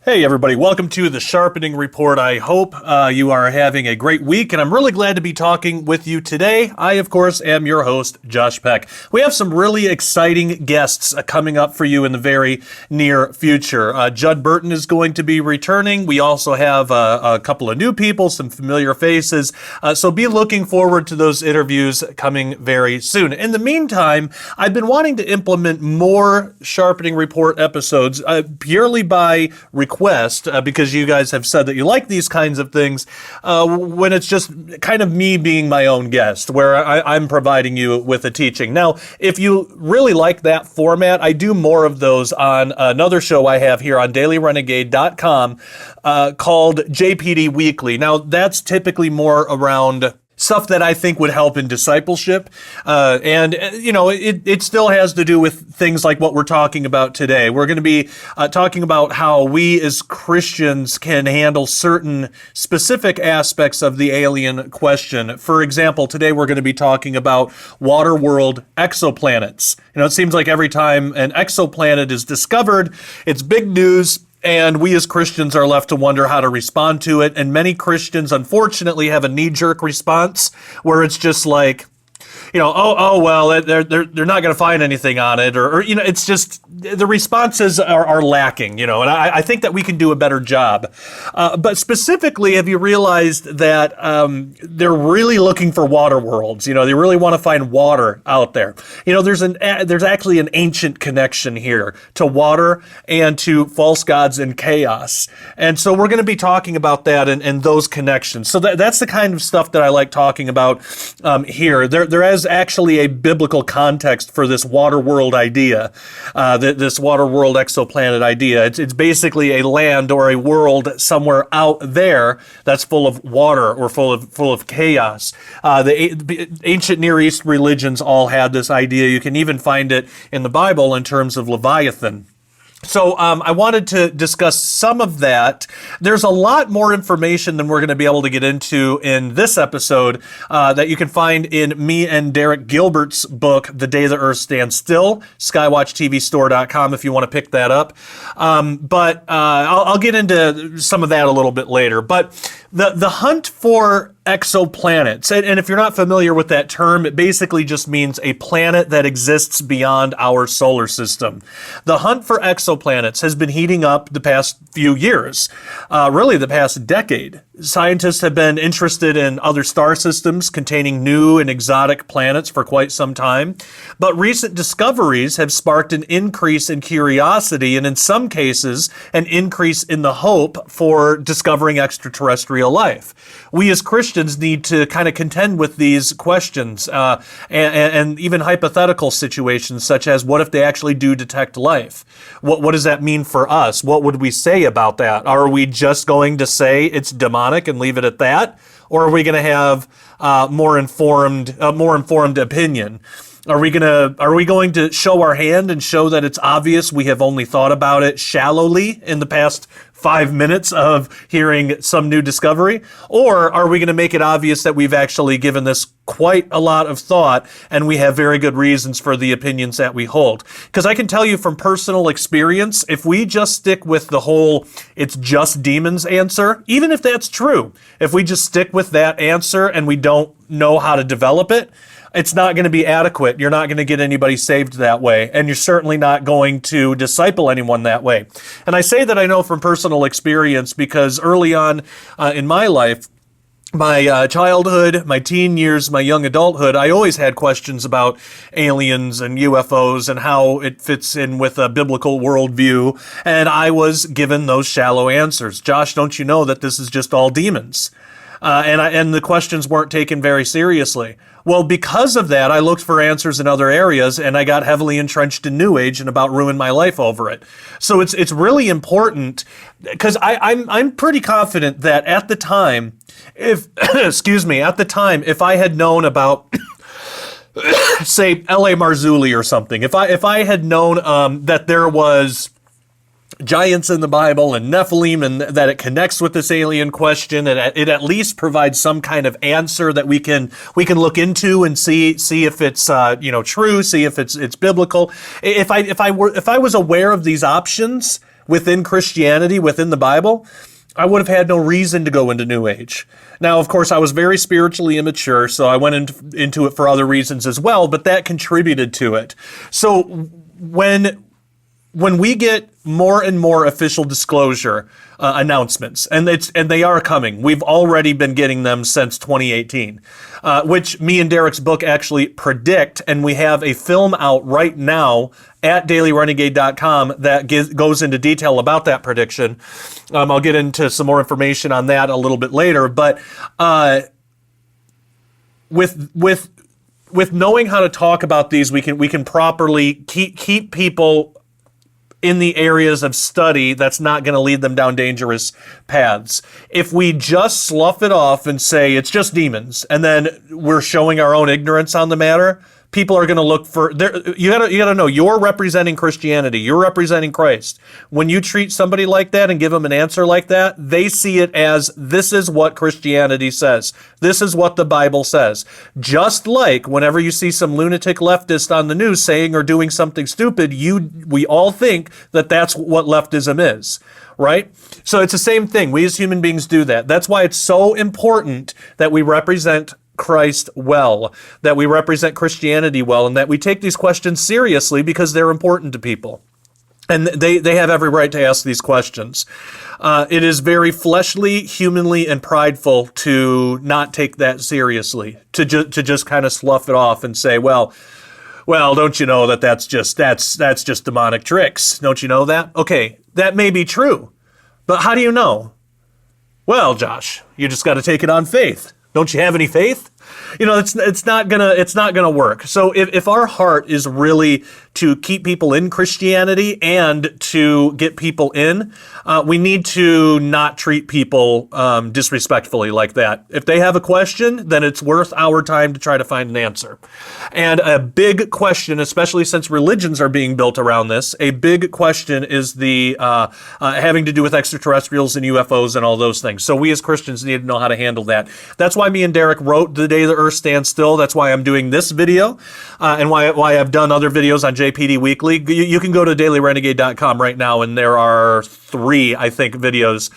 Hey everybody, welcome to the Sharpening Report. I hope you are having a great week, and I'm really glad to be talking with you today. I, of course, am your host, Josh Peck. We have some really exciting guests coming up for you in the very near future. Judd Burton is going to be returning. We also have a couple of new people, some familiar faces, so be looking forward to those interviews coming very soon. In the meantime, I've been wanting to implement more Sharpening Report episodes purely by request, because you guys have said that you like these kinds of things when it's just kind of me being my own guest, where I'm providing you with a teaching. Now, if you really like that format, I do more of those on another show I have here on dailyrenegade.com called JPD Weekly. Now, that's typically more around stuff that I think would help in discipleship. It still has to do with things like what we're talking about today. We're going to be talking about how we as Christians can handle certain specific aspects of the alien question. For example, today we're going to be talking about Waterworld exoplanets. It seems like every time an exoplanet is discovered, it's big news. And we as Christians are left to wonder how to respond to it. And many Christians, unfortunately, have a knee-jerk response where it's just like, well, they're not going to find anything on it, or it's just the responses are lacking, and I think that we can do a better job. But specifically, have you realized that they're really looking for water worlds? They really want to find water out there. There's actually an ancient connection here to water and to false gods and chaos, and so we're going to be talking about that and those connections. So that's the kind of stuff that I like talking about here. There is actually a biblical context for this water world idea, this water world exoplanet idea. It's basically a land or a world somewhere out there that's full of water or full of chaos. The ancient Near East religions all had this idea. You can even find it in the Bible in terms of Leviathan. So I wanted to discuss some of that. There's a lot more information than we're going to be able to get into in this episode that you can find in me and Derek Gilbert's book, The Day the Earth Stands Still, skywatchtvstore.com if you want to pick that up. But I'll get into some of that a little bit later. But the hunt for exoplanets, and if you're not familiar with that term, it basically just means a planet that exists beyond our solar system. The hunt for exoplanets has been heating up the past few years, really the past decade. Scientists have been interested in other star systems containing new and exotic planets for quite some time, but recent discoveries have sparked an increase in curiosity and in some cases an increase in the hope for discovering extraterrestrial life. We as Christians need to kind of contend with these questions and even hypothetical situations such as what if they actually do detect life? What does that mean for us? What would we say about that? Are we just going to say it's demonic and leave it at that? Or are we going to have more informed opinion? Are we going to show our hand and show that it's obvious we have only thought about it shallowly in the past 5 minutes of hearing some new discovery? Or are we going to make it obvious that we've actually given this quite a lot of thought and we have very good reasons for the opinions that we hold? Because I can tell you from personal experience, if we just stick with the whole it's just demons answer, even if that's true, if we just stick with that answer and we don't know how to develop it, it's not going to be adequate. You're not going to get anybody saved that way, and you're certainly not going to disciple anyone that way. And I say that I know from personal experience because early on in my life, my childhood, my teen years, my young adulthood, I always had questions about aliens and UFOs and how it fits in with a biblical worldview, and I was given those shallow answers. Josh, don't you know that this is just all demons? And the questions weren't taken very seriously. Well, because of that, I looked for answers in other areas, and I got heavily entrenched in New Age and about ruined my life over it. So it's really important, because I'm pretty confident that at the time, if I had known about say L.A. Marzulli or something, if I had known that there was giants in the Bible and Nephilim, and that it connects with this alien question, and it at least provides some kind of answer that we can look into and see if it's true, see if it's biblical. If I was aware of these options, within Christianity, within the Bible, I would have had no reason to go into New Age. Now, of course, I was very spiritually immature, so I went into it for other reasons as well, but that contributed to it. So when we get more and more official disclosure announcements, and they are coming. We've already been getting them since 2018, which me and Derek's book actually predict, and we have a film out right now at dailyrenegade.com that goes into detail about that prediction. I'll get into some more information on that a little bit later, but with knowing how to talk about these, we can properly keep people in the areas of study that's not going to lead them down dangerous paths. If we just slough it off and say it's just demons, and then we're showing our own ignorance on the matter, people are going to look for. You gotta know, you're representing Christianity. You're representing Christ. When you treat somebody like that and give them an answer like that, they see it as, this is what Christianity says. This is what the Bible says. Just like whenever you see some lunatic leftist on the news saying or doing something stupid, we all think that that's what leftism is, right? So it's the same thing. We as human beings do that. That's why it's so important that we represent Christ well, that we represent Christianity well, and that we take these questions seriously because they're important to people. And they have every right to ask these questions. It is very fleshly, humanly, and prideful to not take that seriously, to just kind of slough it off and say, well, don't you know that's just demonic tricks? Don't you know that? Okay, that may be true, but how do you know? Well, Josh, you just got to take it on faith. Don't you have any faith? You know, it's not gonna work. So if our heart is really to keep people in Christianity and to get people in, we need to not treat people disrespectfully like that. If they have a question, then it's worth our time to try to find an answer. And a big question, especially since religions are being built around this, a big question is the having to do with extraterrestrials and UFOs and all those things. So we as Christians need to know how to handle that. That's why me and Derek wrote The Day the Earth Stands Still. That's why I'm doing this video, and why I've done other videos on JPD Weekly. You can go to dailyrenegade.com right now, and there are 3, I think, videos.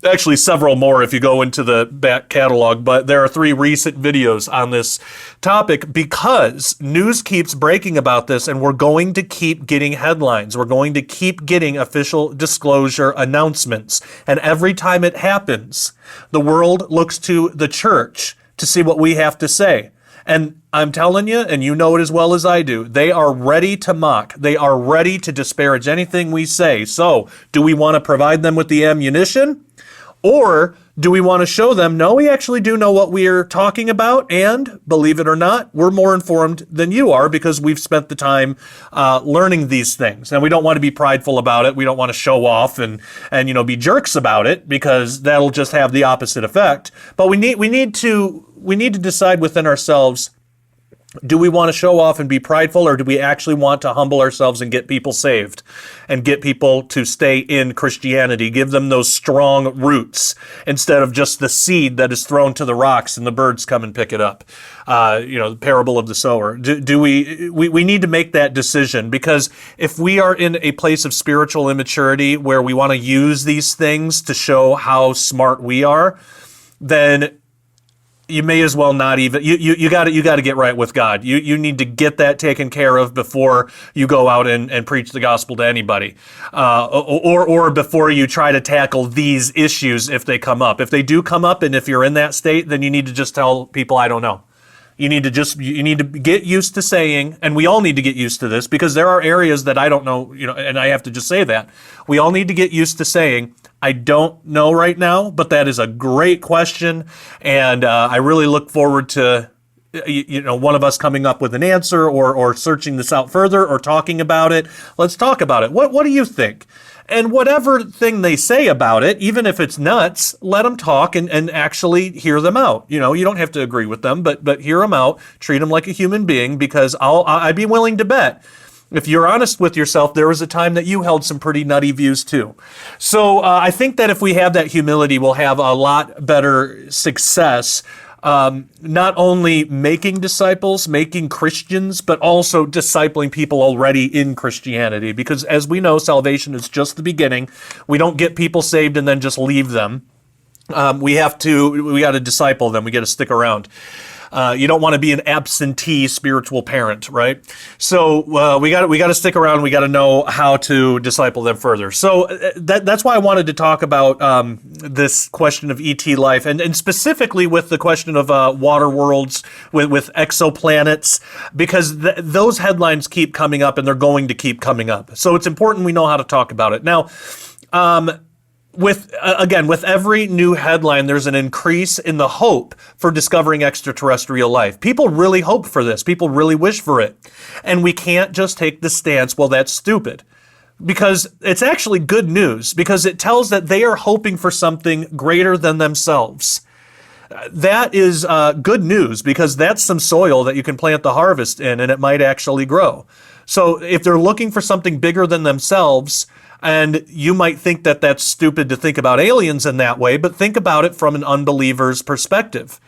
Actually, several more if you go into the back catalog, but there are 3 recent videos on this topic because news keeps breaking about this, and we're going to keep getting headlines. We're going to keep getting official disclosure announcements. And every time it happens, the world looks to the church to see what we have to say. And I'm telling you, and you know it as well as I do, they are ready to mock. They are ready to disparage anything we say. So, do we want to provide them with the ammunition? Or do we want to show them, no, we actually do know what we're talking about, and believe it or not, we're more informed than you are because we've spent the time learning these things. And we don't want to be prideful about it. We don't want to show off and be jerks about it because that'll just have the opposite effect. But we need to decide within ourselves, do we want to show off and be prideful, or do we actually want to humble ourselves and get people saved and get people to stay in Christianity, give them those strong roots instead of just the seed that is thrown to the rocks and the birds come and pick it up? The parable of the sower. We need to make that decision, because if we are in a place of spiritual immaturity where we want to use these things to show how smart we are, then you may as well not even. You got to get right with God. You need to get that taken care of before you go out and preach the gospel to anybody, or before you try to tackle these issues if they come up. If they do come up, and if you're in that state, then you need to just tell people, I don't know. You need to get used to saying, and we all need to get used to this, because there are areas that I don't know, and I have to just say that. We all need to get used to saying, I don't know right now, but that is a great question, and I really look forward to one of us coming up with an answer, or searching this out further, or talking about it. Let's talk about it. What do you think? And whatever thing they say about it, even if it's nuts, let them talk and actually hear them out. You don't have to agree with them, but hear them out, treat them like a human being, because I'd be willing to bet, if you're honest with yourself, there was a time that you held some pretty nutty views too. So I think that if we have that humility, we'll have a lot better success not only making disciples, making Christians, but also discipling people already in Christianity. Because as we know, salvation is just the beginning. We don't get people saved and then just leave them. We got to disciple them. We got to stick around. You don't want to be an absentee spiritual parent, right? So we got to stick around. We got to know how to disciple them further. So that's why I wanted to talk about this question of ET life, and specifically with the question of Waterworlds with exoplanets, because those headlines keep coming up, and they're going to keep coming up. So it's important we know how to talk about it now. With every new headline, there's an increase in the hope for discovering extraterrestrial life. People really hope for this. People really wish for it. And we can't just take the stance, well, that's stupid. Because it's actually good news, because it tells that they are hoping for something greater than themselves. That is good news, because that's some soil that you can plant the harvest in, and it might actually grow. So if they're looking for something bigger than themselves, and you might think that that's stupid to think about aliens in that way, but think about it from an unbeliever's perspective.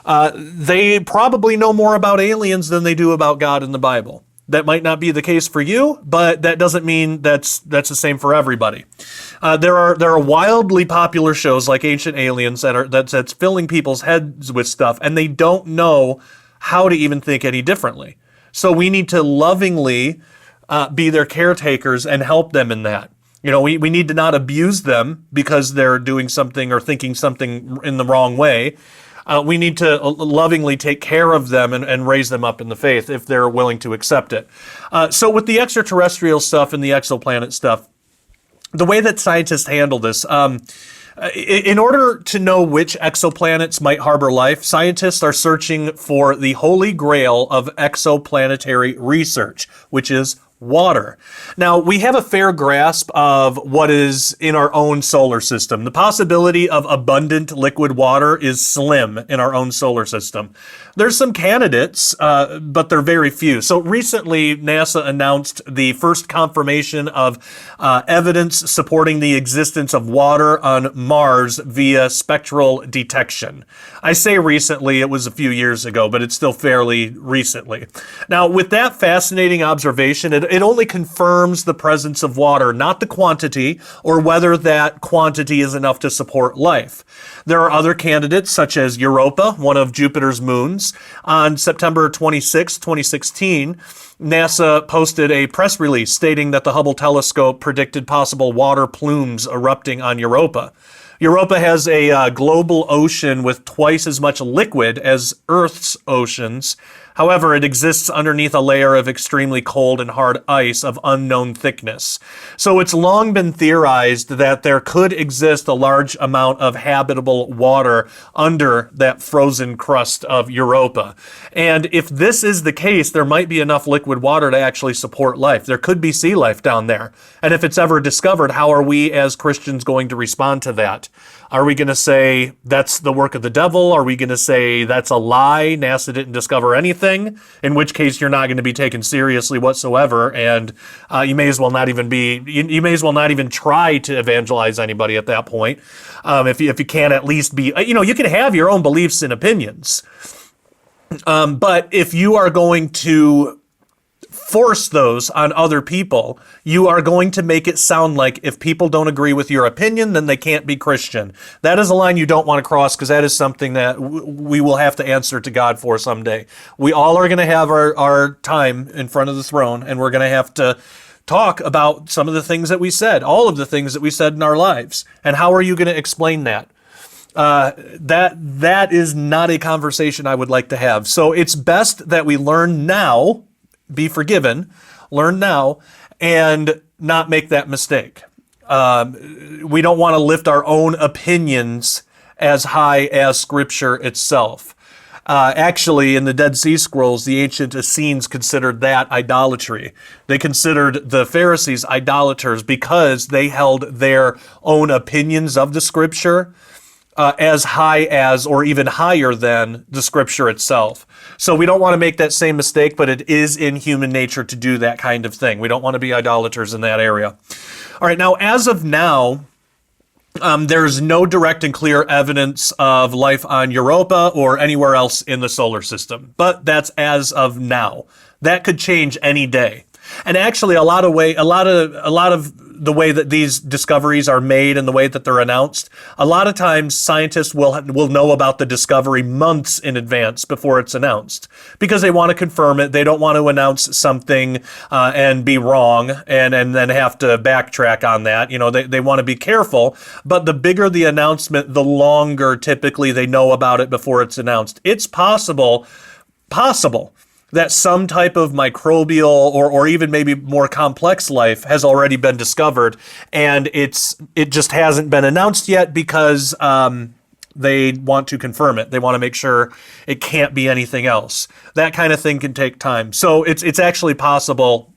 They probably know more about aliens than they do about God in the Bible. That might not be the case for you, but that doesn't mean that's the same for everybody. There are wildly popular shows like Ancient Aliens that's filling people's heads with stuff, and they don't know how to even think any differently. So we need to lovingly be their caretakers and help them in that. We need to not abuse them because they're doing something or thinking something in the wrong way. We need to lovingly take care of them and raise them up in the faith if they're willing to accept it. So with the extraterrestrial stuff and the exoplanet stuff, the way that scientists handle this, in order to know which exoplanets might harbor life, scientists are searching for the holy grail of exoplanetary research, which is water. Now, we have a fair grasp of what is in our own solar system. The possibility of abundant liquid water is slim in our own solar system. There's some candidates, but they're very few. So recently, NASA announced the first confirmation of evidence supporting the existence of water on Mars via spectral detection. I say recently, it was a few years ago, but it's still fairly recently. Now, with that fascinating observation, it only confirms the presence of water, not the quantity, or whether that quantity is enough to support life. There are other candidates, such as Europa, one of Jupiter's moons. On September 26, 2016, NASA posted a press release stating that the Hubble telescope predicted possible water plumes erupting on Europa. Europa has a global ocean with twice as much liquid as Earth's oceans. However, it exists underneath a layer of extremely cold and hard ice of unknown thickness. So it's long been theorized that there could exist a large amount of habitable water under that frozen crust of Europa. And if this is the case, there might be enough liquid water to actually support life. There could be sea life down there. And if it's ever discovered, how are we as Christians going to respond to that? Are we going to say that's the work of the devil? Are we going to say that's a lie? NASA didn't discover anything, in which case you're not going to be taken seriously whatsoever, and you may as well not even try to evangelize anybody at that point. If you can't at least be, you can have your own beliefs and opinions, but if you are going to force those on other people, you are going to make it sound like if people don't agree with your opinion, then they can't be Christian. That is a line you don't want to cross, because that is something that we will have to answer to God for someday. We all are going to have our time in front of the throne, and we're going to have to talk about some of the things that we said, all of the things that we said in our lives. And how are you going to explain that? That is not a conversation I would like to have. So it's best that we learn now, be forgiven, learn now, and not make that mistake. We don't want to lift our own opinions as high as Scripture itself. Actually, in the Dead Sea Scrolls, the ancient Essenes considered that idolatry. They considered the Pharisees idolaters because they held their own opinions of the Scripture as high as, or even higher than, the Scripture itself. So we don't want to make that same mistake, but it is in human nature to do that kind of thing. We don't want to be idolaters in that area. All right, now, as of now, There's no direct and clear evidence of life on Europa or anywhere else in the solar system, but that's as of now. That could change any day. And actually, a lot of the way that these discoveries are made and the way that they're announced, a lot of times scientists will know about the discovery months in advance before it's announced because they want to confirm it. They don't want to announce something and be wrong and then have to backtrack on that. They want to be careful, but the bigger the announcement, the longer typically they know about it before it's announced. It's possible that some type of microbial or even maybe more complex life has already been discovered, and it just hasn't been announced yet because they want to confirm it. They want to make sure it can't be anything else. That kind of thing can take time. So it's actually possible,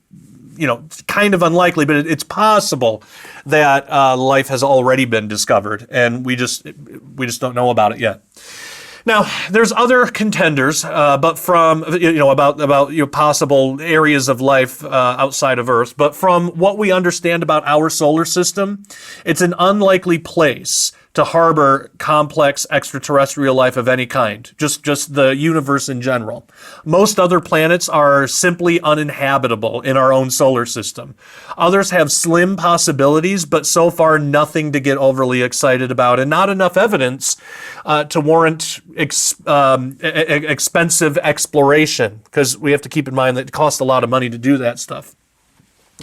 kind of unlikely, but it's possible that life has already been discovered, and we just don't know about it yet. Now, there's other contenders, but from about possible areas of life outside of Earth. But from what we understand about our solar system, it's an unlikely place to harbor complex extraterrestrial life of any kind, just the universe in general. Most other planets are simply uninhabitable in our own solar system. Others have slim possibilities, but so far nothing to get overly excited about, and not enough evidence to warrant expensive exploration, because we have to keep in mind that it costs a lot of money to do that stuff.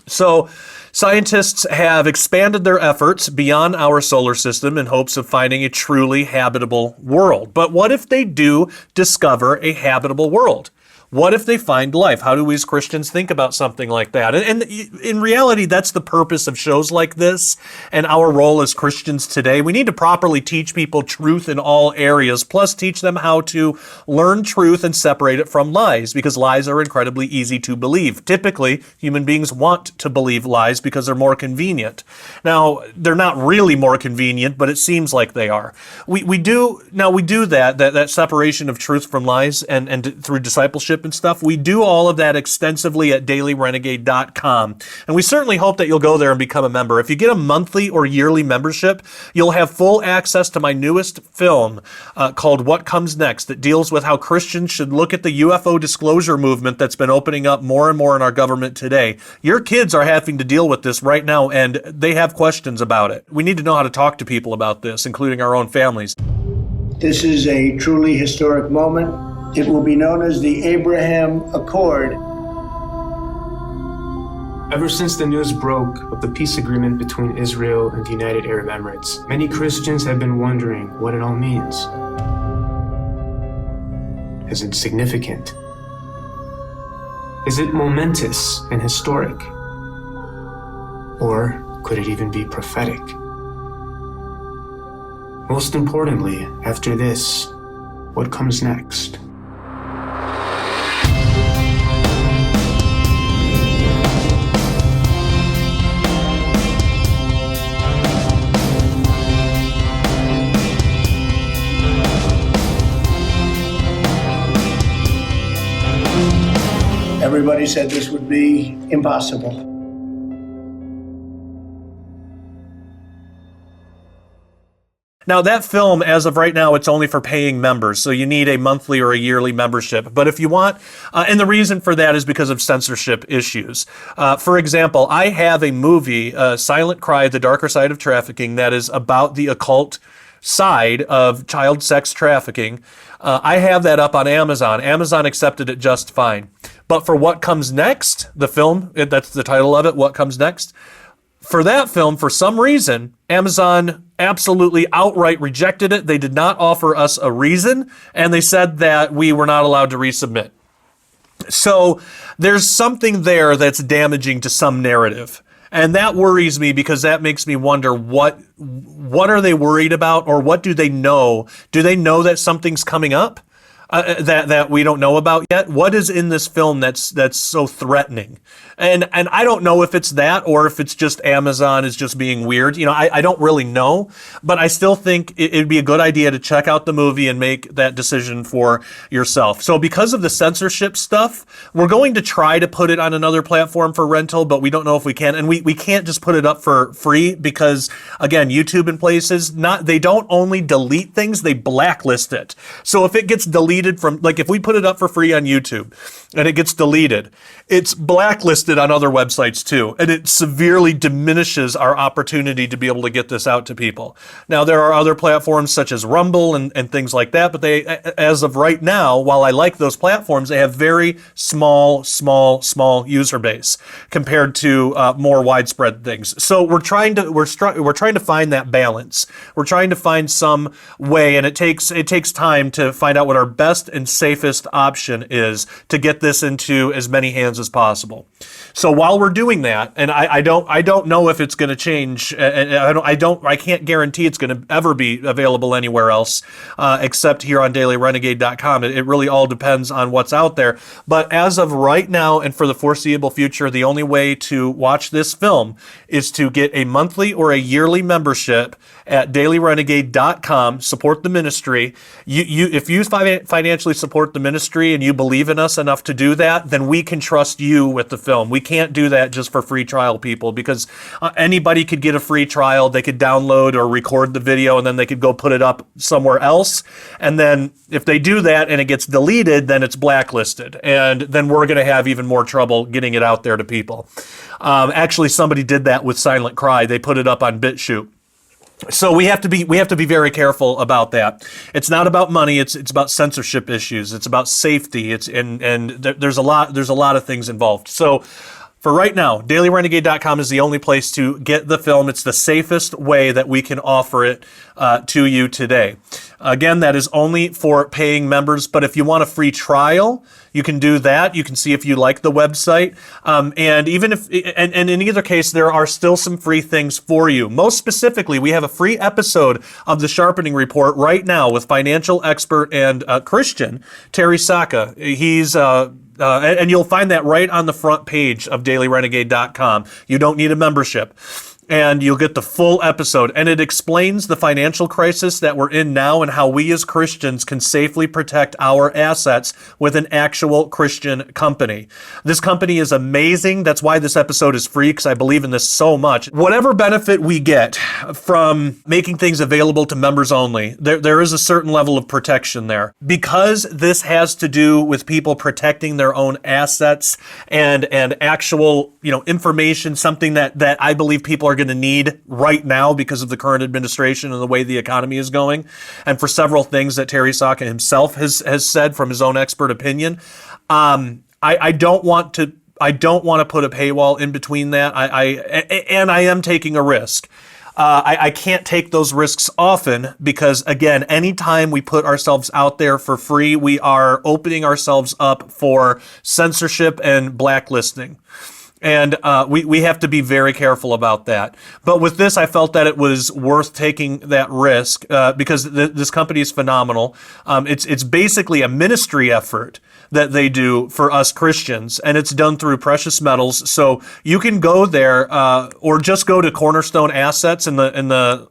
So scientists have expanded their efforts beyond our solar system in hopes of finding a truly habitable world. But what if they do discover a habitable world? What if they find life? How do we as Christians think about something like that? And in reality, that's the purpose of shows like this and our role as Christians today. We need to properly teach people truth in all areas, plus teach them how to learn truth and separate it from lies, because lies are incredibly easy to believe. Typically, human beings want to believe lies because they're more convenient. Now, they're not really more convenient, but it seems like they are. We do that separation of truth from lies and through discipleship and stuff. We do all of that extensively at dailyrenegade.com. And we certainly hope that you'll go there and become a member. If you get a monthly or yearly membership, you'll have full access to my newest film called What Comes Next, that deals with how Christians should look at the UFO disclosure movement that's been opening up more and more in our government today. Your kids are having to deal with this right now, and they have questions about it. We need to know how to talk to people about this, including our own families. This is a truly historic moment. It will be known as the Abraham Accord. Ever since the news broke of the peace agreement between Israel and the United Arab Emirates, many Christians have been wondering what it all means. Is it significant? Is it momentous and historic? Or could it even be prophetic? Most importantly, after this, what comes next? Everybody said this would be impossible. Now, that film, as of right now, it's only for paying members, so you need a monthly or a yearly membership. But if you want, and the reason for that is because of censorship issues. For example, I have a movie, Silent Cry, The Darker Side of Trafficking, that is about the occult side of child sex trafficking. I have that up on Amazon. Amazon accepted it just fine. But for What Comes Next, the film, that's the title of it, What Comes Next, for that film, for some reason, Amazon absolutely outright rejected it. They did not offer us a reason, and they said that we were not allowed to resubmit. So there's something there that's damaging to some narrative. And that worries me because that makes me wonder what are they worried about, or what do they know? Do they know that something's coming up? that we don't know about yet? What is in this film that's so threatening? And I don't know if it's that or if it's just Amazon is just being weird. I don't really know, but I still think it'd be a good idea to check out the movie and make that decision for yourself. So because of the censorship stuff, we're going to try to put it on another platform for rental, but we don't know if we can. And we can't just put it up for free because, again, YouTube and places, they don't only delete things, they blacklist it. So if it gets deleted from, like if we put it up for free on YouTube and it gets deleted, it's blacklisted on other websites too. And it severely diminishes our opportunity to be able to get this out to people. Now, there are other platforms such as Rumble and things like that, but they, as of right now, while I like those platforms, they have very small user base compared to more widespread things. So we're trying to find that balance. We're trying to find some way, and it takes time to find out what our best and safest option is to get this into as many hands as possible. So while we're doing that, and I don't know if it's going to change, and I can't guarantee it's going to ever be available anywhere else except here on DailyRenegade.com. It really all depends on what's out there. But as of right now and for the foreseeable future, the only way to watch this film is to get a monthly or a yearly membership at DailyRenegade.com. Support the ministry. If you financially support the ministry and you believe in us enough to do that, then we can trust you with the film. We can't do that just for free trial people because anybody could get a free trial. They could download or record the video and then they could go put it up somewhere else. And then if they do that and it gets deleted, then it's blacklisted. And then we're going to have even more trouble getting it out there to people. Actually, somebody did that with Silent Cry. They put it up on BitChute. So we have to be very careful about that. It's not about money. It's about censorship issues. It's about safety. There's a lot of things involved. So for right now, DailyRenegade.com is the only place to get the film. It's the safest way that we can offer it to you today. Again, that is only for paying members. But if you want a free trial, you can do that. You can see if you like the website. And even if, and in either case, there are still some free things for you. Most specifically, we have a free episode of the Sharpening Report right now with financial expert and Christian Terry Saka. He's and you'll find that right on the front page of DailyRenegade.com. You don't need a membership. And you'll get the full episode. And it explains the financial crisis that we're in now and how we as Christians can safely protect our assets with an actual Christian company. This company is amazing. That's why this episode is free, because I believe in this so much. Whatever benefit we get from making things available to members only, there is a certain level of protection there. Because this has to do with people protecting their own assets and actual, information, something that I believe people are going to need right now because of the current administration and the way the economy is going, and for several things that Terry Saka himself has said from his own expert opinion. I don't want to put a paywall in between that. I am taking a risk. I can't take those risks often because, again, anytime we put ourselves out there for free, we are opening ourselves up for censorship and blacklisting. And we have to be very careful about that. But with this, I felt that it was worth taking that risk because this company is phenomenal. It's basically a ministry effort that they do for us Christians, and it's done through precious metals. So you can go there or just go to Cornerstone Assets in the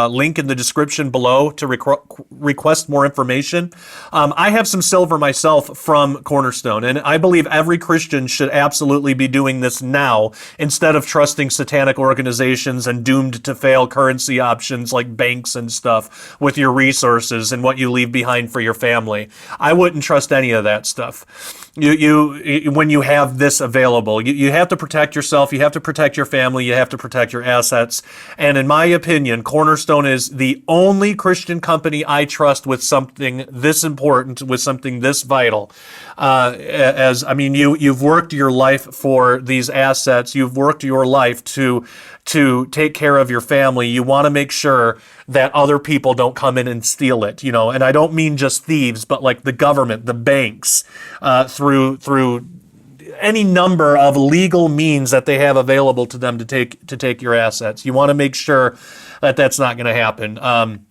link in the description below to request more information. I have some silver myself from Cornerstone, and I believe every Christian should absolutely be doing this now instead of trusting satanic organizations and doomed to fail currency options like banks and stuff with your resources and what you leave behind for your family. I wouldn't trust any of that stuff. When you have this available, you have to protect yourself, you have to protect your family, you have to protect your assets. And in my opinion, Cornerstone is the only Christian company I trust with something this important, with something this vital. You've worked your life for these assets. You've worked your life to take care of your family. You want to make sure that other people don't come in and steal it, and I don't mean just thieves, but like the government, the banks, through any number of legal means that they have available to them to take your assets. You want to make sure that that's not going to happen.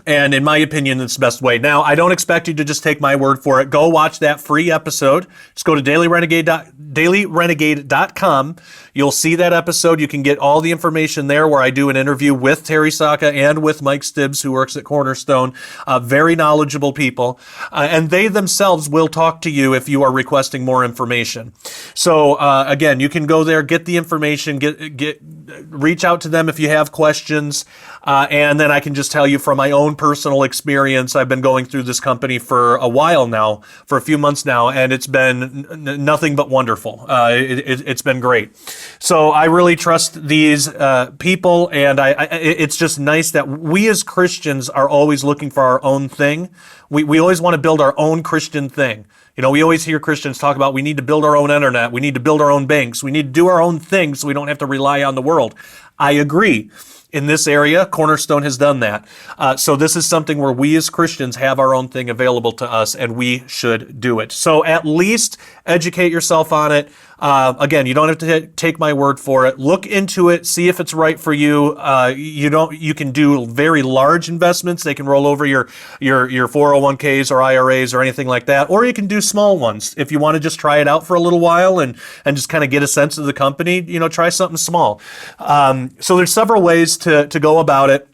And in my opinion, it's the best way. Now, I don't expect you to just take my word for it. Go watch that free episode. Just go to dailyrenegade.com. You'll see that episode. You can get all the information there where I do an interview with Terry Saka and with Mike Stibbs, who works at Cornerstone. Very knowledgeable people. And they themselves will talk to you if you are requesting more information. So, again, you can go there, get the information, reach out to them if you have questions. And then I can just tell you from my own personal experience, I've been going through this company for a while now, for a few months now, and it's been nothing but wonderful. It's been great. So I really trust these people, and it's just nice that we as Christians are always looking for our own thing. We always want to build our own Christian thing. You know, we always hear Christians talk about we need to build our own internet, we need to build our own banks, we need to do our own thing so we don't have to rely on the world. I agree. In this area, Cornerstone has done that. So this is something where we as Christians have our own thing available to us, and we should do it. So at least educate yourself on it. Again, you don't have to take my word for it. Look into it, see if it's right for you. You can do very large investments. They can roll over your 401ks or IRAs or anything like that. Or you can do small ones. If you want to just try it out for a little while and just kind of get a sense of the company, try something small. So there's several ways to go about it.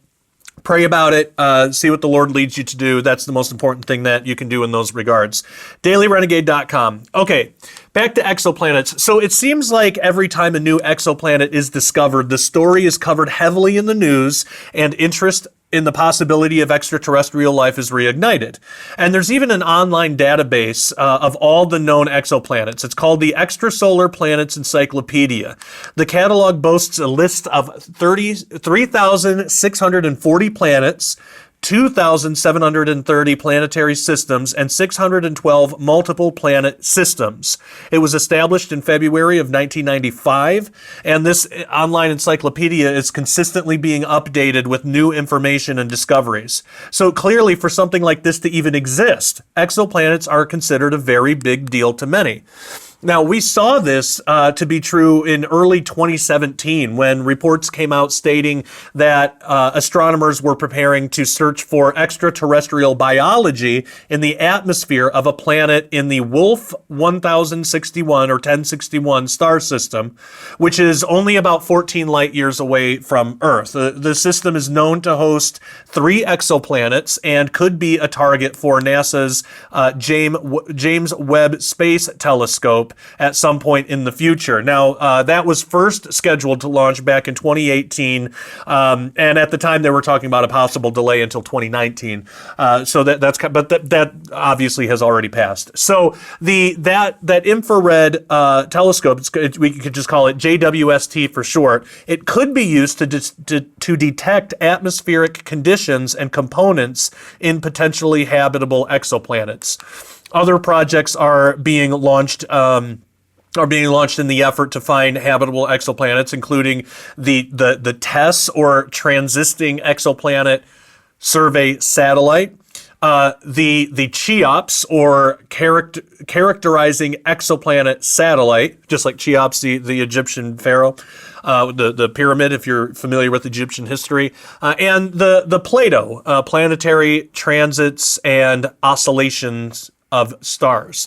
Pray about it, see what the Lord leads you to do. That's the most important thing that you can do in those regards. DailyRenegade.com. Okay, back to exoplanets. So it seems like every time a new exoplanet is discovered, the story is covered heavily in the news, and interest in the possibility of extraterrestrial life is reignited. And there's even an online database of all the known exoplanets. It's called the Extrasolar Planets Encyclopedia. The catalog boasts a list of 3,640 planets, 2,730 planetary systems, and 612 multiple planet systems. It was established in February of 1995, and this online encyclopedia is consistently being updated with new information and discoveries. So clearly, for something like this to even exist, exoplanets are considered a very big deal to many. Now, we saw this to be true in early 2017 when reports came out stating that astronomers were preparing to search for extraterrestrial biology in the atmosphere of a planet in the Wolf 1061 or 1061 star system, which is only about 14 light years away from Earth. The system is known to host 3 exoplanets and could be a target for NASA's James Webb Space Telescope at some point in the future. Now, that was first scheduled to launch back in 2018, and at the time they were talking about a possible delay until 2019. So that obviously has already passed. So that infrared telescope, we could just call it JWST for short. It could be used to detect atmospheric conditions and components in potentially habitable exoplanets. Other projects are being launched in the effort to find habitable exoplanets, including the TESS or Transiting Exoplanet Survey Satellite, the CHEOPS or Characterizing Exoplanet Satellite, just like Cheops, the Egyptian pharaoh, the pyramid, if you're familiar with Egyptian history, and the Plato, Planetary Transits and Oscillations of Stars.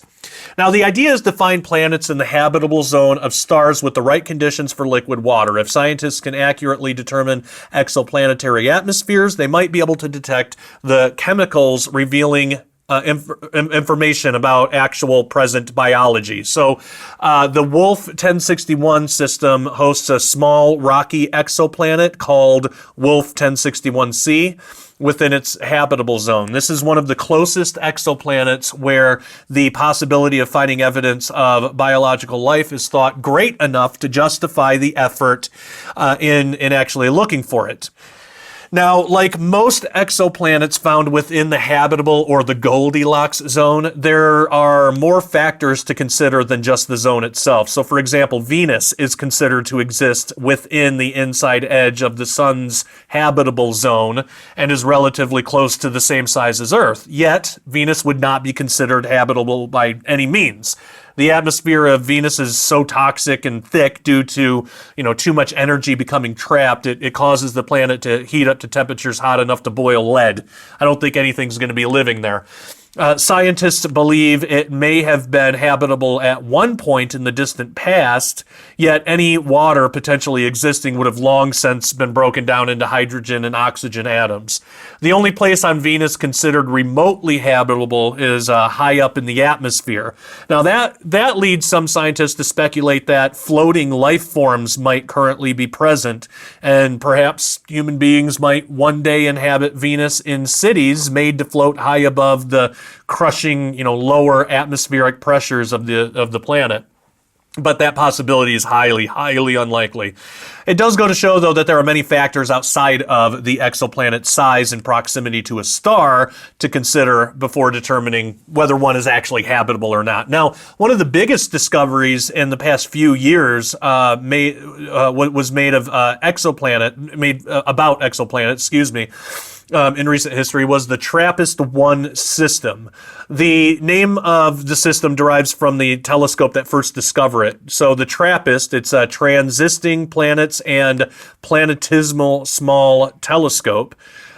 Now, the idea is to find planets in the habitable zone of stars with the right conditions for liquid water. If scientists can accurately determine exoplanetary atmospheres, they might be able to detect the chemicals revealing information about actual present biology. So the Wolf 1061 system hosts a small rocky exoplanet called Wolf 1061c within its habitable zone. This is one of the closest exoplanets where the possibility of finding evidence of biological life is thought great enough to justify the effort in actually looking for it. Now, like most exoplanets found within the habitable or the Goldilocks zone, there are more factors to consider than just the zone itself. So, for example, Venus is considered to exist within the inside edge of the sun's habitable zone and is relatively close to the same size as Earth. Yet, Venus would not be considered habitable by any means. The atmosphere of Venus is so toxic and thick due to, too much energy becoming trapped. It causes the planet to heat up to temperatures hot enough to boil lead. I don't think anything's going to be living there. Scientists believe it may have been habitable at one point in the distant past, yet any water potentially existing would have long since been broken down into hydrogen and oxygen atoms. The only place on Venus considered remotely habitable is high up in the atmosphere. Now that leads some scientists to speculate that floating life forms might currently be present, and perhaps human beings might one day inhabit Venus in cities made to float high above the crushing, lower atmospheric pressures of the planet. But that possibility is highly, highly unlikely. It does go to show, though, that there are many factors outside of the exoplanet's size and proximity to a star to consider before determining whether one is actually habitable or not. Now, one of the biggest discoveries in the past few years was made of about exoplanets, in recent history was the TRAPPIST-1 system. The name of the system derives from the telescope that first discovered it. So the TRAPPIST, it's a Transisting Planets and Planetesimal Small Telescope.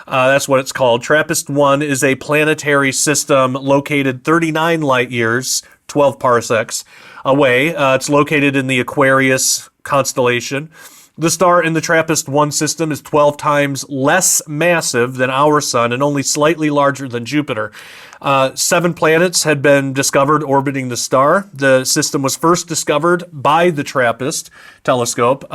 That's what it's called. TRAPPIST-1 is a planetary system located 39 light years, 12 parsecs, away. It's located in the Aquarius constellation. The star in the TRAPPIST-1 system is 12 times less massive than our sun and only slightly larger than Jupiter. 7 planets had been discovered orbiting the star. The system was first discovered by the TRAPPIST telescope.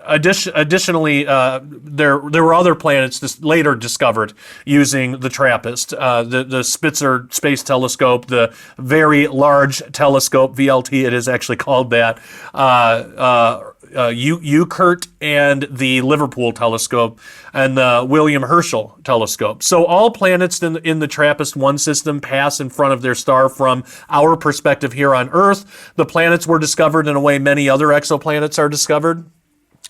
Additionally, there were other planets later discovered using the TRAPPIST. The Spitzer Space Telescope, the Very Large Telescope, VLT it is actually called that, Euclid and the Liverpool Telescope and the William Herschel Telescope. So all planets in the TRAPPIST-1 system pass in front of their star from our perspective here on Earth. The planets were discovered in a way many other exoplanets are discovered.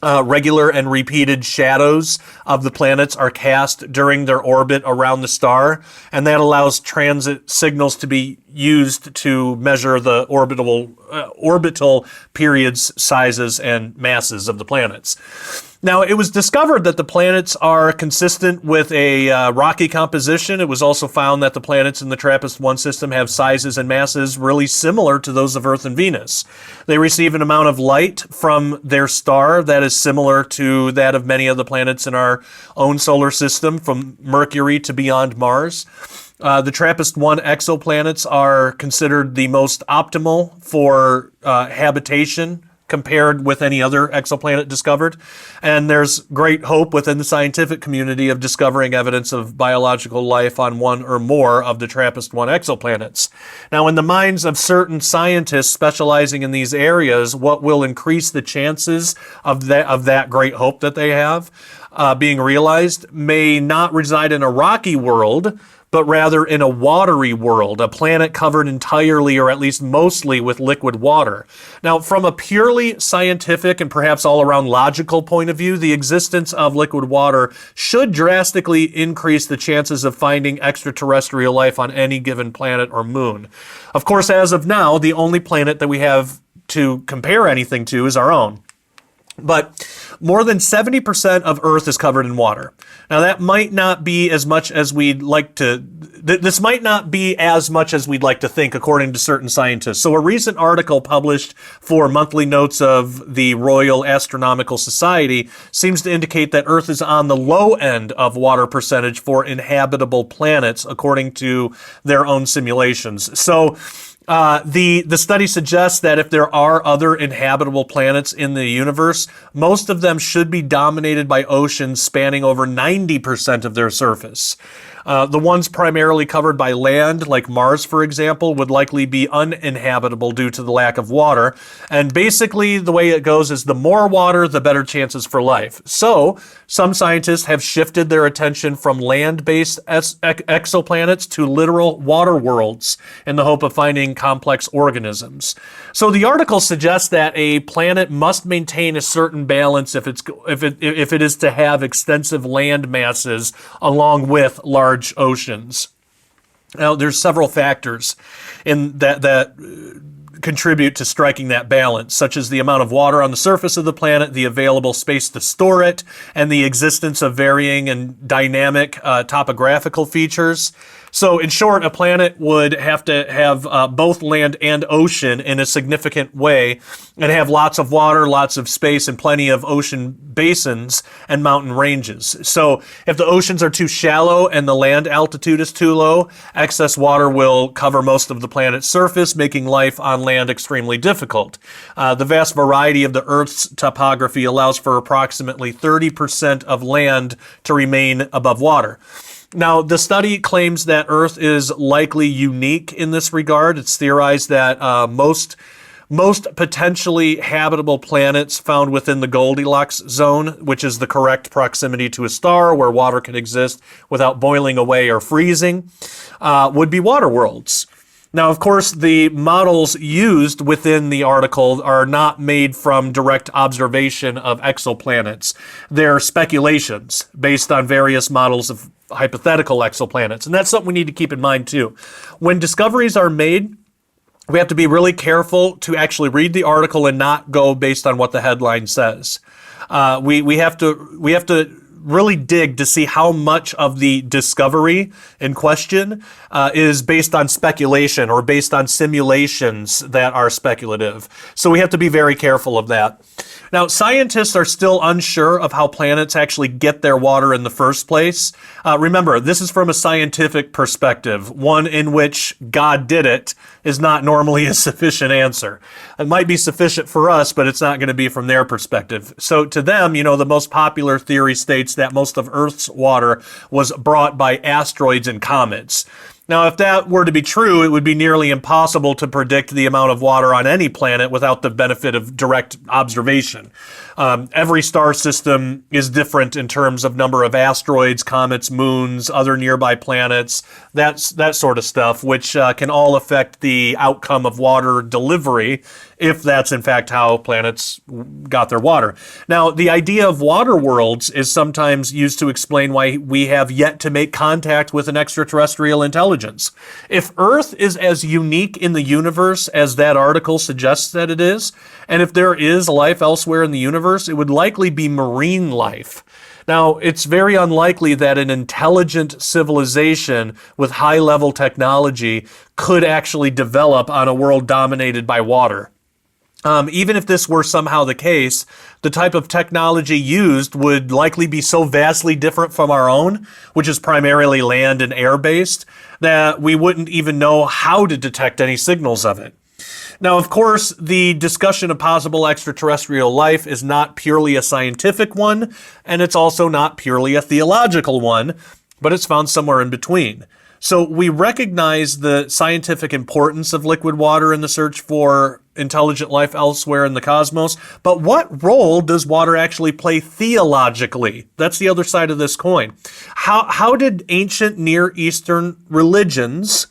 Regular and repeated shadows of the planets are cast during their orbit around the star, and that allows transit signals to be used to measure the orbital periods, sizes, and masses of the planets. Now, it was discovered that the planets are consistent with a rocky composition. It was also found that the planets in the TRAPPIST-1 system have sizes and masses really similar to those of Earth and Venus. They receive an amount of light from their star that is similar to that of many of the planets in our own solar system, from Mercury to beyond Mars. The TRAPPIST-1 exoplanets are considered the most optimal for habitation compared with any other exoplanet discovered. And there's great hope within the scientific community of discovering evidence of biological life on one or more of the TRAPPIST-1 exoplanets. Now, in the minds of certain scientists specializing in these areas, what will increase the chances of that great hope that they have being realized may not reside in a rocky world, but rather in a watery world, a planet covered entirely or at least mostly with liquid water. Now, from a purely scientific and perhaps all-around logical point of view, the existence of liquid water should drastically increase the chances of finding extraterrestrial life on any given planet or moon. Of course, as of now, the only planet that we have to compare anything to is our own. But more than 70% of Earth is covered in water. Now, that might not be as much as we'd like to. This might not be as much as we'd like to think, according to certain scientists. So, a recent article published for Monthly Notes of the Royal Astronomical Society seems to indicate that Earth is on the low end of water percentage for inhabitable planets, according to their own simulations. So, the study suggests that if there are other inhabitable planets in the universe, most of them should be dominated by oceans spanning over 90% of their surface. The ones primarily covered by land, like Mars, for example, would likely be uninhabitable due to the lack of water. And basically, the way it goes is the more water, the better chances for life. So, some scientists have shifted their attention from land-based exoplanets to literal water worlds in the hope of finding complex organisms. So, the article suggests that a planet must maintain a certain balance if it is to have extensive land masses along with large oceans. Now, there's several factors in that contribute to striking that balance, such as the amount of water on the surface of the planet, the available space to store it, and the existence of varying and dynamic topographical features. So in short, a planet would have to have both land and ocean in a significant way and have lots of water, lots of space, and plenty of ocean basins and mountain ranges. So if the oceans are too shallow and the land altitude is too low, excess water will cover most of the planet's surface, making life on land extremely difficult. The vast variety of the Earth's topography allows for approximately 30% of land to remain above water. Now, the study claims that Earth is likely unique in this regard. It's theorized that most potentially habitable planets found within the Goldilocks zone, which is the correct proximity to a star where water can exist without boiling away or freezing, would be water worlds. Now, of course, the models used within the article are not made from direct observation of exoplanets. They're speculations based on various models of hypothetical exoplanets. And that's something we need to keep in mind, too. When discoveries are made, we have to be really careful to actually read the article and not go based on what the headline says. We have to really dig to see how much of the discovery in question is based on speculation or based on simulations that are speculative. So we have to be very careful of that. Now, scientists are still unsure of how planets actually get their water in the first place. Remember, this is from a scientific perspective. One in which God did it is not normally a sufficient answer. It might be sufficient for us, but it's not going to be from their perspective. So to them, the most popular theory states that most of Earth's water was brought by asteroids and comets. Now, if that were to be true, it would be nearly impossible to predict the amount of water on any planet without the benefit of direct observation. Every star system is different in terms of number of asteroids, comets, moons, other nearby planets, that sort of stuff, which can all affect the outcome of water delivery, if that's in fact how planets got their water. Now, the idea of water worlds is sometimes used to explain why we have yet to make contact with an extraterrestrial intelligence. If Earth is as unique in the universe as that article suggests that it is, and if there is life elsewhere in the universe, it would likely be marine life. Now, it's very unlikely that an intelligent civilization with high-level technology could actually develop on a world dominated by water. Even if this were somehow the case, the type of technology used would likely be so vastly different from our own, which is primarily land and air-based, that we wouldn't even know how to detect any signals of it. Now, of course, the discussion of possible extraterrestrial life is not purely a scientific one, and it's also not purely a theological one, but it's found somewhere in between. So we recognize the scientific importance of liquid water in the search for intelligent life elsewhere in the cosmos, but what role does water actually play theologically? That's the other side of this coin. How did ancient Near Eastern religions,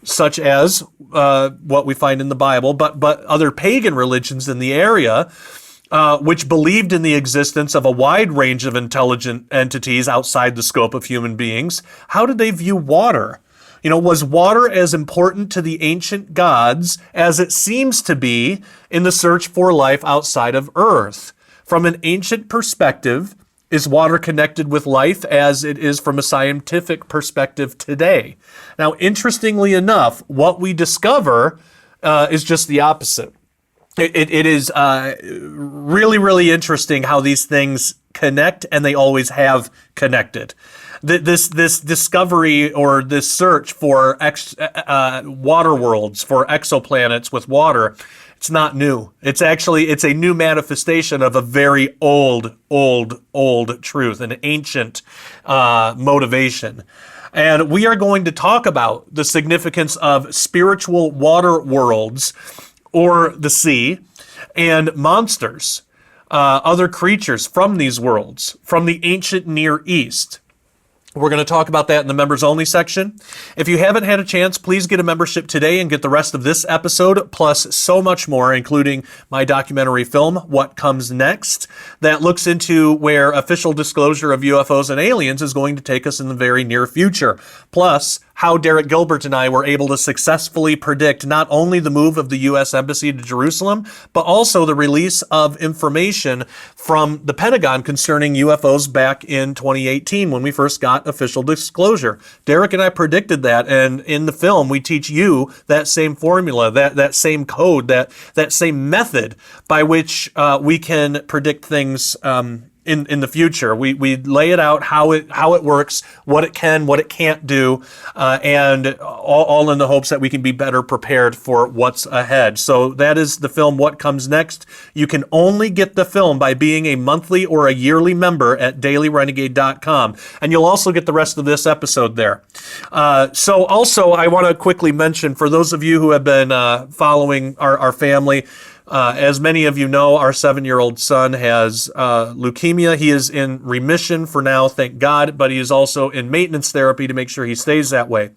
such as what we find in the Bible, but other pagan religions in the area, which believed in the existence of a wide range of intelligent entities outside the scope of human beings, how did they view water? Was water as important to the ancient gods as it seems to be in the search for life outside of Earth? From an ancient perspective, is water connected with life as it is from a scientific perspective today? Now, interestingly enough, what we discover is just the opposite. It is really, really interesting how these things connect, and they always have connected. This discovery or this search for water worlds, for exoplanets with water, it's not new. It's a new manifestation of a very old truth, an ancient motivation. And we are going to talk about the significance of spiritual water worlds, or the sea, and monsters, other creatures from these worlds, from the ancient Near East. We're going to talk about that in the members only section. If you haven't had a chance, please get a membership today and get the rest of this episode, plus so much more, including my documentary film, What Comes Next, that looks into where official disclosure of UFOs and aliens is going to take us in the very near future. Plus, how Derek Gilbert and I were able to successfully predict not only the move of the U.S. Embassy to Jerusalem, but also the release of information from the Pentagon concerning UFOs back in 2018 when we first got official disclosure. Derek and I predicted that, and in the film, we teach you that same formula, that same code, that same method by which we can predict things in the future. We lay it out how it works, what it can, what it can't do, and all in the hopes that we can be better prepared for what's ahead. So that is the film What Comes Next. You can only get the film by being a monthly or a yearly member at dailyrenegade.com, and you'll also get the rest of this episode there. So also I want to quickly mention, for those of you who have been following our family, as many of you know, our 7-year-old son has leukemia. He is in remission for now, thank God, but he is also in maintenance therapy to make sure he stays that way.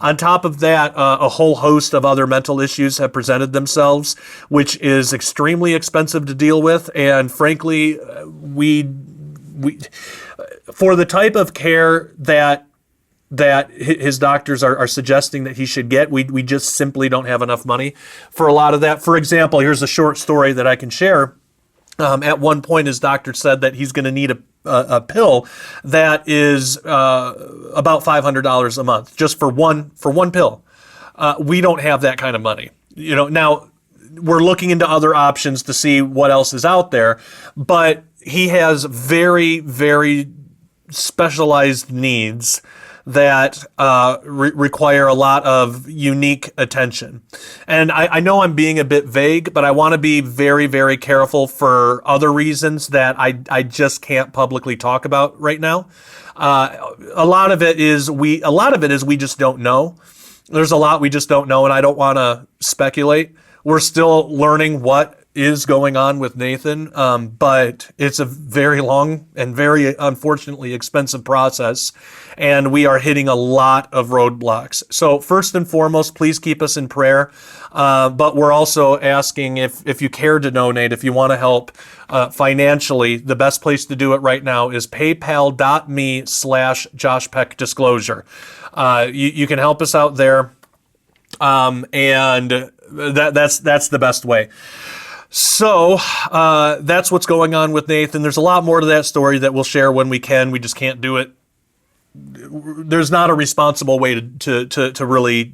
On top of that, a whole host of other mental issues have presented themselves, which is extremely expensive to deal with, and frankly, we for the type of care that his doctors are suggesting that he should get, we just simply don't have enough money for a lot of that. For example, here's a short story that I can share. At one point, his doctor said that he's going to need a pill that is about $500 a month just for one pill. We don't have that kind of money. Now we're looking into other options to see what else is out there, but he has very, very specialized needs that require a lot of unique attention. And I know I'm being a bit vague, but I want to be very, very careful for other reasons that I just can't publicly talk about right now. A lot of it is we just don't know. There's a lot we just don't know, and I don't want to speculate. We're still learning what is going on with Nathan, but it's a very long and very unfortunately expensive process, and we are hitting a lot of roadblocks. So first and foremost, please keep us in prayer, but we're also asking if you care to donate, if you want to help financially, the best place to do it right now is paypal.me/JoshPeckDisclosure. You can help us out there, and that's the best way. So that's what's going on with Nathan. There's a lot more to that story that we'll share when we can. We just can't do it. There's not a responsible way to really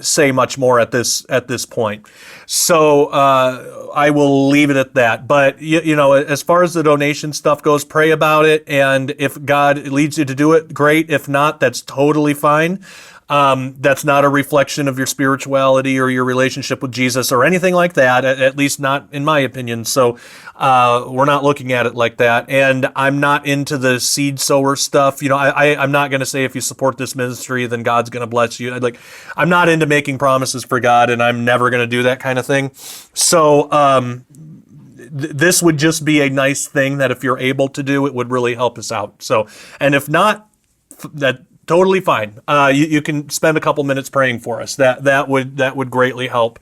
say much more at this point. So I will leave it at that. But as far as the donation stuff goes, pray about it, and if God leads you to do it, great. If not, that's totally fine. That's not a reflection of your spirituality or your relationship with Jesus or anything like that, at least not in my opinion. So we're not looking at it like that. And I'm not into the seed sower stuff. I'm not going to say if you support this ministry, then God's going to bless you. I'm not into making promises for God, and I'm never going to do that kind of thing. So this would just be a nice thing that if you're able to do, it would really help us out. So, and if not, that totally fine. You can spend a couple minutes praying for us. That would greatly help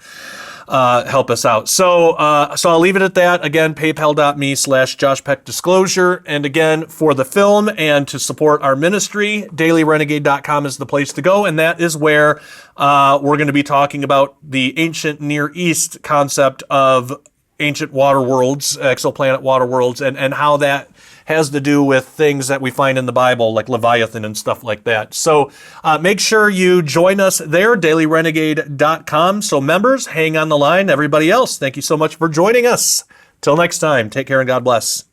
us out. So I'll leave it at that. Again, paypal.me/JoshPeckDisclosure. And again, for the film and to support our ministry, dailyrenegade.com is the place to go. And that is where we're going to be talking about the ancient Near East concept of ancient water worlds, exoplanet water worlds, and how that has to do with things that we find in the Bible, like Leviathan and stuff like that. So make sure you join us there, dailyrenegade.com. So members, hang on the line. Everybody else, thank you so much for joining us. Till next time, take care and God bless.